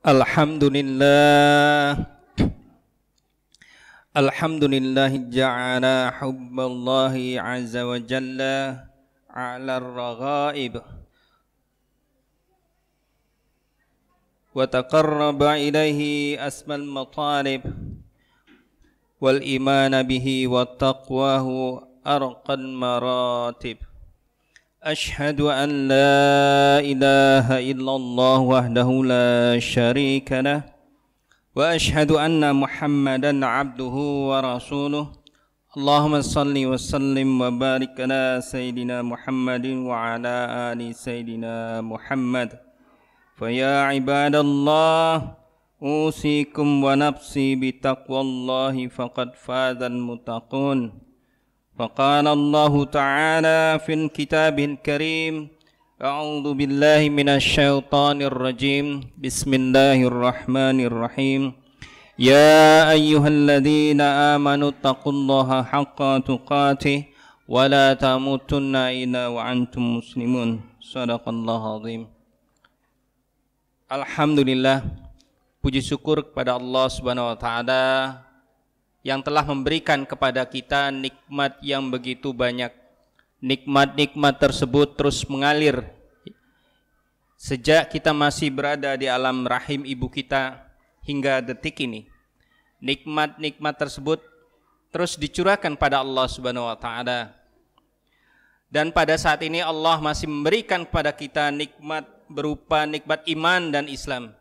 Alhamdulillah ja'ala hubballahi azza wa jalla ala ar-raghaib wa taqarraba ilayhi asmal matalib wal imana bihi wa taqwahu arqal maratib. Ashhadu an la ilaha illallah wahdahu la syarika lah wa ashhadu anna Muhammadan abduhu wa rasuluh. Allahumma salli wa sallim wa barik ala sayyidina Muhammadin wa ala ali sayyidina Muhammad. Fa ya ibadallah usikum wa nafsi bi taqwallahi faqad fazal muttaqun. فقال الله تعالى في الكتاب الكريم أعوذ بالله من الشيطان الرجيم بسم الله الرحمن الرحيم يا أيها الذين آمنوا اتقوا الله حق تقاته ولا تموتن إلا وأنتم مسلمون صدق الله العظيم. Alhamdulillah, puji syukur kepada Allah Subhanahu wa taala yang telah memberikan kepada kita nikmat yang begitu banyak. Nikmat-nikmat tersebut terus mengalir sejak kita masih berada di alam rahim ibu kita hingga detik ini. Nikmat-nikmat tersebut terus dicurahkan pada Allah Subhanahu wa taala. Dan pada saat ini Allah masih memberikan kepada kita nikmat berupa nikmat iman dan Islam,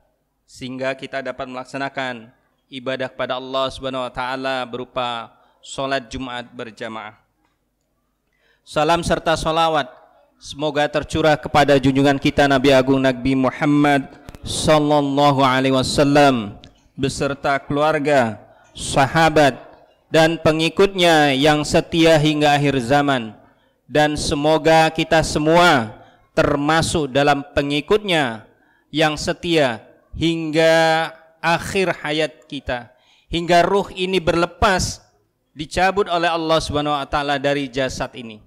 sehingga kita dapat melaksanakan ibadah kepada Allah Subhanahu wa taala berupa salat Jumat berjamaah. Salam serta salawat semoga tercurah kepada junjungan kita Nabi Agung Nabi Muhammad sallallahu alaihi wasallam beserta keluarga, sahabat dan pengikutnya yang setia hingga akhir zaman, dan semoga kita semua termasuk dalam pengikutnya yang setia hingga akhir hayat kita, hingga ruh ini berlepas dicabut oleh Allah Subhanahu wa taala dari jasad ini.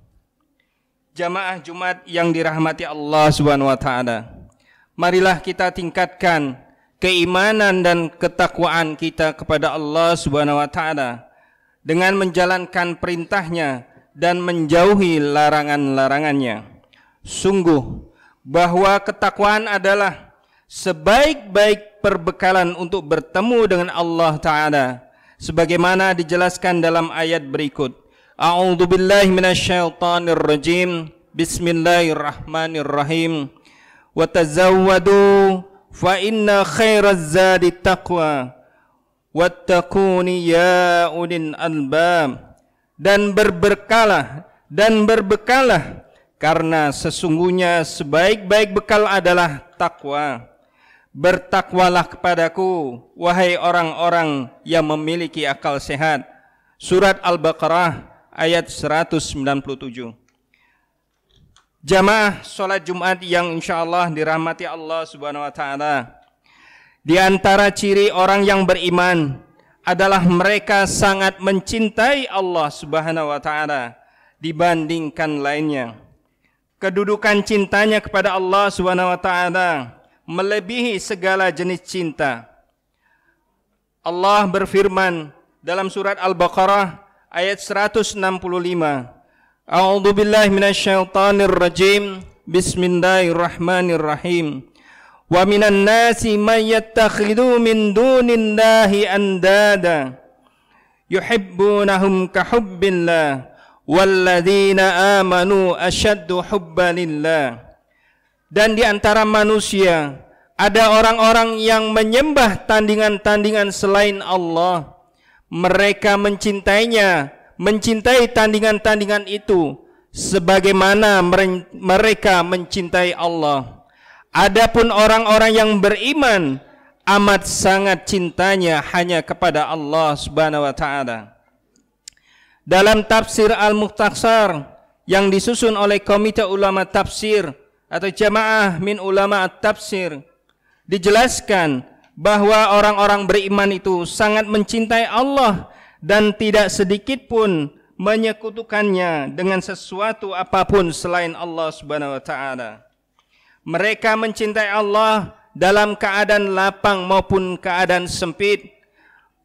Jamaah Jumat yang dirahmati Allah Subhanahu wa taala, marilah kita tingkatkan keimanan dan ketakwaan kita kepada Allah Subhanahu wa taala dengan menjalankan perintahnya dan menjauhi larangan-larangannya. Sungguh bahwa ketakwaan adalah sebaik-baik perbekalan untuk bertemu dengan Allah Ta'ala, sebagaimana dijelaskan dalam ayat berikut. A'udzu billahi minasyaitonir rajim. Bismillahirrahmanirrahim. Wa tazawwadu fa inna khairaz zadi taqwa wattaquni ya ulil albab. Dan berbekalah karena sesungguhnya sebaik-baik bekal adalah takwa. Bertakwalah kepadaku, wahai orang-orang yang memiliki akal sehat. Surat Al-Baqarah ayat 197. Jamaah sholat Jumat yang insyaallah dirahmati Allah Subhanahu wa taala, di antara ciri orang yang beriman adalah mereka sangat mencintai Allah Subhanahu wa taala dibandingkan lainnya. Kedudukan cintanya kepada Allah Subhanahu wa taala melebihi segala jenis cinta. Allah berfirman dalam surat Al-Baqarah ayat 165. A'udzu billahi minasyaitonir rajim. Bismillahirrahmanirrahim. Wa minan nasi may yattakhidhu min dunillahi andada yuhibbunahum ka hubbillah walladzina amanu asyaddu hubban lillah. Dan di antara manusia ada orang-orang yang menyembah tandingan-tandingan selain Allah. Mereka mencintainya, mencintai tandingan-tandingan itu sebagaimana mereka mencintai Allah. Adapun orang-orang yang beriman amat sangat cintanya hanya kepada Allah Subhanahu wa taala. Dalam tafsir Al-Mukhtasar yang disusun oleh Komite Ulama Tafsir atau Jamaah min Ulama At-Tafsir, dijelaskan bahwa orang-orang beriman itu sangat mencintai Allah dan tidak sedikit pun menyekutukannya dengan sesuatu apapun selain Allah Subhanahu wa taala. Mereka mencintai Allah dalam keadaan lapang maupun keadaan sempit.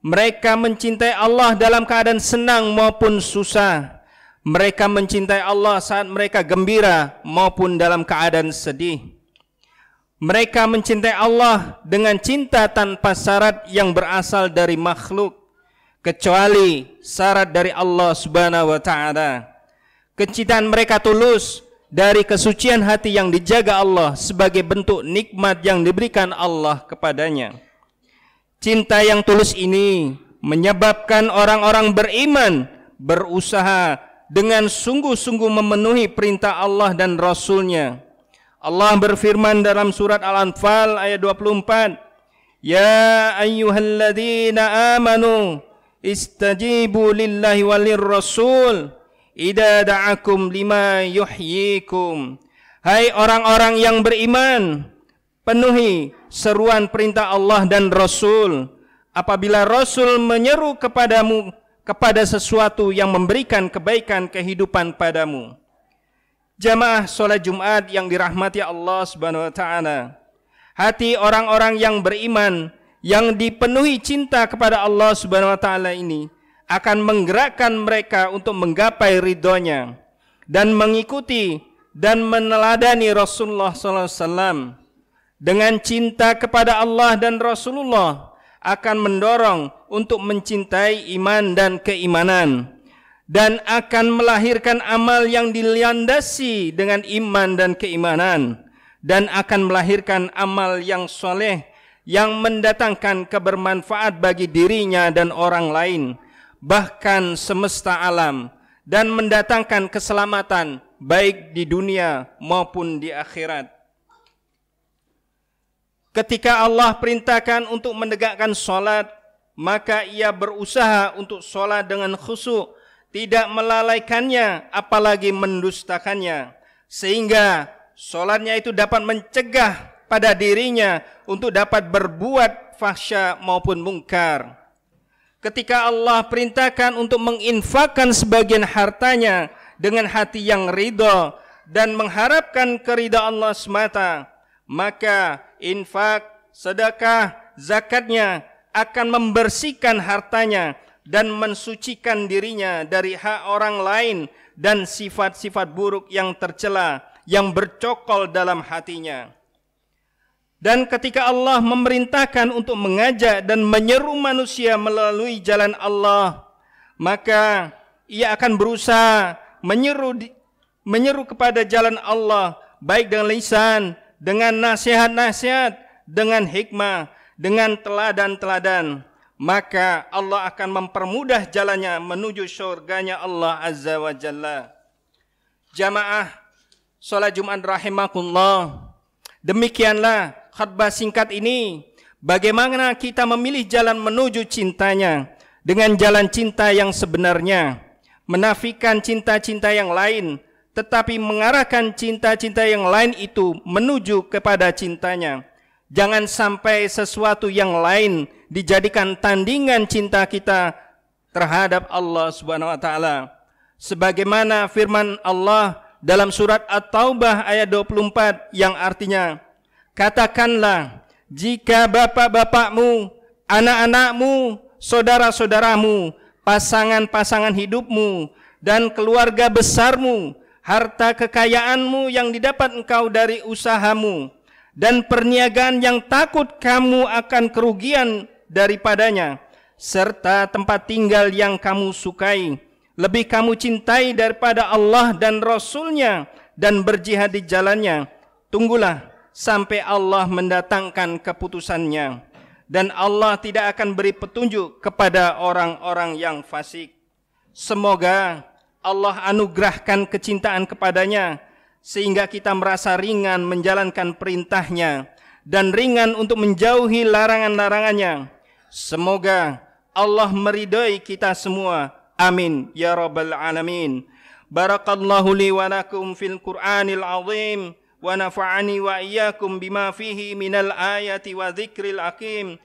Mereka mencintai Allah dalam keadaan senang maupun susah. Mereka mencintai Allah saat mereka gembira maupun dalam keadaan sedih. Mereka mencintai Allah dengan cinta tanpa syarat yang berasal dari makhluk, kecuali syarat dari Allah Subhanahu wa taala. Kecintaan mereka tulus dari kesucian hati yang dijaga Allah sebagai bentuk nikmat yang diberikan Allah kepadanya. Cinta yang tulus ini menyebabkan orang-orang beriman berusaha dengan sungguh-sungguh memenuhi perintah Allah dan Rasul-Nya. Allah berfirman dalam surat Al-Anfal ayat 24, Ya ayyuhalladzina amanu istajibu lillahi walir rasul idza da'akum lima yuhyikum. Hai orang-orang yang beriman, penuhi seruan perintah Allah dan Rasul apabila Rasul menyeru kepadamu kepada sesuatu yang memberikan kebaikan kehidupan padamu. Jamaah salat Jumat yang dirahmati Allah Subhanahu wa taala. Hati orang-orang yang beriman yang dipenuhi cinta kepada Allah Subhanahu wa taala ini akan menggerakkan mereka untuk menggapai ridhonya dan mengikuti dan meneladani Rasulullah sallallahu alaihi wasallam. Dengan cinta kepada Allah dan Rasulullah akan mendorong untuk mencintai iman dan keimanan, dan akan melahirkan amal yang dilandasi dengan iman dan keimanan, dan akan melahirkan amal yang soleh yang mendatangkan kebermanfaat bagi dirinya dan orang lain, bahkan semesta alam, dan mendatangkan keselamatan baik di dunia maupun di akhirat. Ketika Allah perintahkan untuk menegakkan solat, maka ia berusaha untuk solat dengan khusyuk, tidak melalaikannya apalagi mendustakannya, sehingga solatnya itu dapat mencegah pada dirinya untuk dapat berbuat fahsya maupun mungkar. Ketika Allah perintahkan untuk menginfakkan sebagian hartanya dengan hati yang ridha dan mengharapkan keridhaan Allah semata, maka infak, sedekah, zakatnya akan membersihkan hartanya dan mensucikan dirinya dari hak orang lain dan sifat-sifat buruk yang tercela yang bercokol dalam hatinya. Dan ketika Allah memerintahkan untuk mengajak dan menyeru manusia melalui jalan Allah, maka ia akan berusaha menyeru kepada jalan Allah baik dengan lisan, dengan nasihat-nasihat, dengan hikmah, dengan teladan-teladan. Maka Allah akan mempermudah jalannya menuju syurganya Allah Azza wa Jalla. Jamaah salat Jumat rahimakumullah, demikianlah khutbah singkat ini, bagaimana kita memilih jalan menuju cintanya dengan jalan cinta yang sebenarnya, menafikan cinta-cinta yang lain, tetapi mengarahkan cinta-cinta yang lain itu menuju kepada cintanya. Jangan sampai sesuatu yang lain dijadikan tandingan cinta kita terhadap Allah Subhanahu wa taala. Sebagaimana firman Allah dalam surat At-Taubah ayat 24 yang artinya, katakanlah, jika bapak-bapakmu, anak-anakmu, saudara-saudaramu, pasangan-pasangan hidupmu, dan keluarga besarmu, harta kekayaanmu yang didapat engkau dari usahamu, dan perniagaan yang takut kamu akan kerugian daripadanya, serta tempat tinggal yang kamu sukai, lebih kamu cintai daripada Allah dan Rasul-Nya dan berjihad di jalannya, tunggulah sampai Allah mendatangkan keputusannya, dan Allah tidak akan beri petunjuk kepada orang-orang yang fasik. Semoga Allah anugerahkan kecintaan kepadanya sehingga kita merasa ringan menjalankan perintahnya dan ringan untuk menjauhi larangan-larangannya. Semoga Allah meridai kita semua. Amin ya rabbal alamin. Barakallahu li wa lakum fil Qur'anil azim wa nafa'ani wa iyyakum bima fihi minal ayati wa dzikril hakim.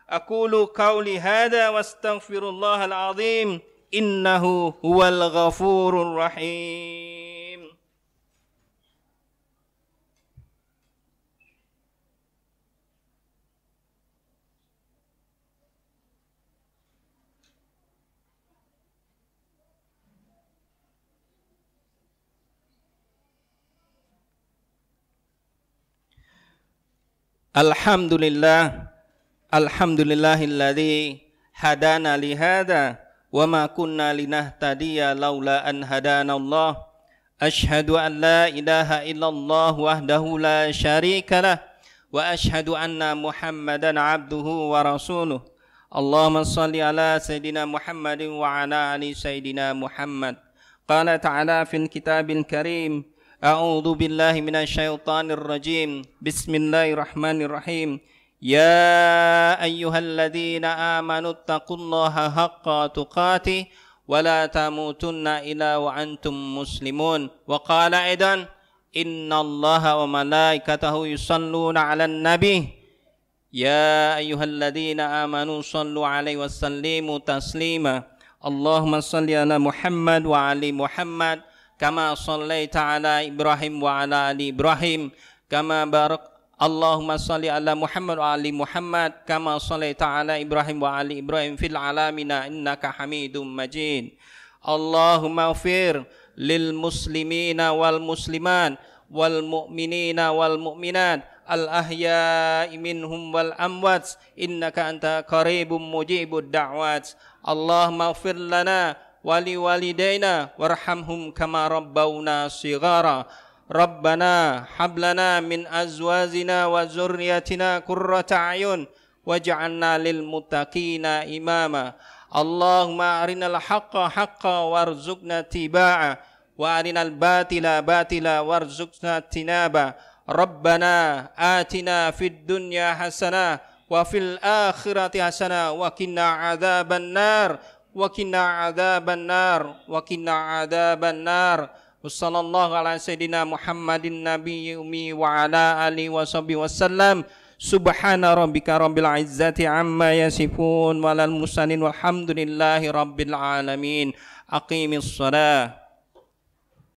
Aqulu qawli hadza wastaghfirullahal azim innahu huwal ghafurur rahim. Alhamdulillah, alhamdulillahilladzi hadana li hadza wa ma kunna linahtadiya laula an hadanallah. Asyhadu an la ilaha illallah wahdahu la syarika lah wa asyhadu anna Muhammadan abduhu wa rasuluh. Allahumma salli ala sayyidina Muhammadin wa ala ali sayyidina Muhammad. Qala ta'ala fil kitabil karim, a'udzu billahi minasyaitonir rajim. Bismillahirrahmanirrahim. Ya ayyuhalladzina amanu taqullaha haqqa tuqatih wa la tamutunna illa wa antum muslimun. Wa qala aidan, innallaha wa malaikatahu yusalluna 'alan nabi. Ya ayyuhalladzina amanu sallu 'alaihi wa sallimu taslima. Allahumma salli ala Muhammad wa ali Muhammad kama sallaita ala Ibrahim wa ala ali Ibrahim kama Allahumma salli ala Muhammad wa ali Muhammad kama sallaita ala Ibrahim wa ali Ibrahim fil alamina innaka Hamidum Majid. Allahumma ighfir lil muslimina wal muslimat wal mu'minina wal mu'minat al ahya'i minhum wal amwat innaka anta qaribum mujibud da'wat. Allahumma ighfir lana wa li walidayna warhamhum kama rabbawna shighara. Rabbana hab lana min azwajina wa dzurriyyatina qurrata a'yun waj'alna lil muttaqina imama. Allahumma arinal haqqa haqqan warzuqna tibaa wa arinal batila batila warzuqna tinaba. Rabbana atina fid dunya hasanah wa fil akhirati hasanah wa qina adzaban nar wa qina adzaban nar wa qina adzaban nar. Wassallallahu ala sayyidina Muhammadin nabiyyi ummi wa ala alihi washabihi wasallam. Subhana rabbika rabbil izzati amma yasifun wa lal mursalin walhamdulillahi rabbil alamin. Aqimis shalah.